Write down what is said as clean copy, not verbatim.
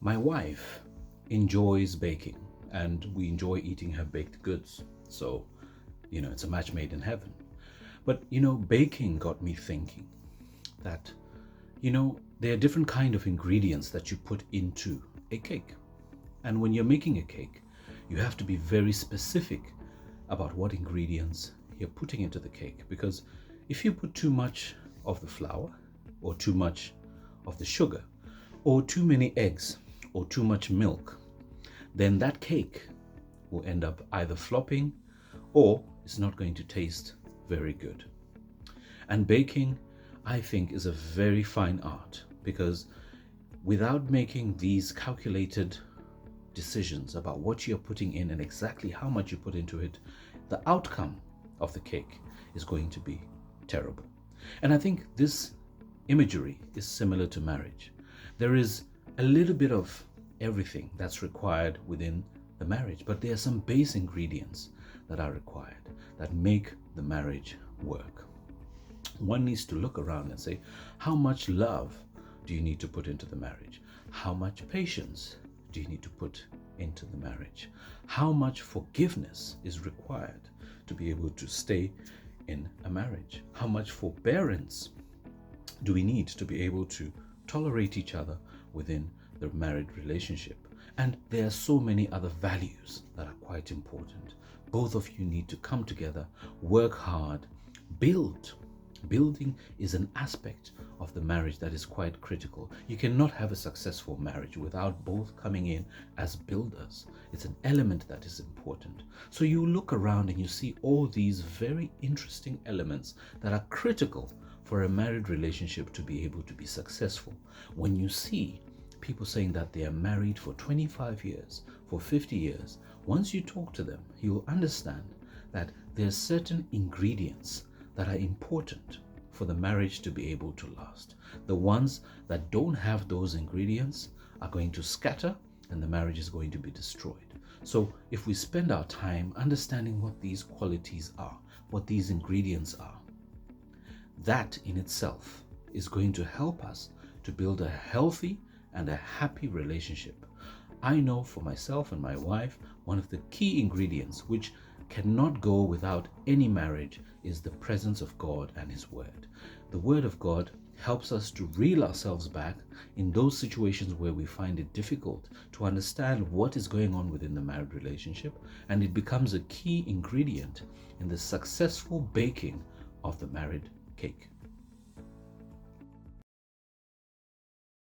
My wife enjoys baking and we enjoy eating her baked goods. So, it's a match made in heaven. But, baking got me thinking that, there are different kind of ingredients that you put into a cake. And when you're making a cake, you have to be very specific about what ingredients you're putting into the cake. Because if you put too much of the flour or too much of the sugar or too many eggs or too much milk, then that cake will end up either flopping or it's not going to taste very good. And baking, I think, is a very fine art because without making these calculated decisions about what you're putting in and exactly how much you put into it, the outcome of the cake is going to be terrible. And I think this imagery is similar to marriage. There is a little bit of everything that's required within the marriage, but there are some base ingredients that are required that make the marriage work. One needs to look around and say, how much love do you need to put into the marriage? How much patience do you need to put into the marriage? How much forgiveness is required to be able to stay in a marriage? How much forbearance do we need to be able to tolerate each other within the married relationship? And there are so many other values that are quite important. Both of you need to come together, work hard, build. Building is an aspect of the marriage that is quite critical. You cannot have a successful marriage without both coming in as builders. It's an element that is important. So you look around and you see all these very interesting elements that are critical for a married relationship to be able to be successful. When you see people saying that they are married for 25 years, for 50 years, once you talk to them, you'll understand that there are certain ingredients that are important for the marriage to be able to last. The ones that don't have those ingredients are going to scatter and the marriage is going to be destroyed. So if we spend our time understanding what these qualities are, what these ingredients are, that in itself is going to help us to build a healthy and a happy relationship. I know for myself and my wife, one of the key ingredients which cannot go without any marriage is the presence of God and His Word. The Word of God helps us to reel ourselves back in those situations where we find it difficult to understand what is going on within the married relationship, and it becomes a key ingredient in the successful baking of the married cake.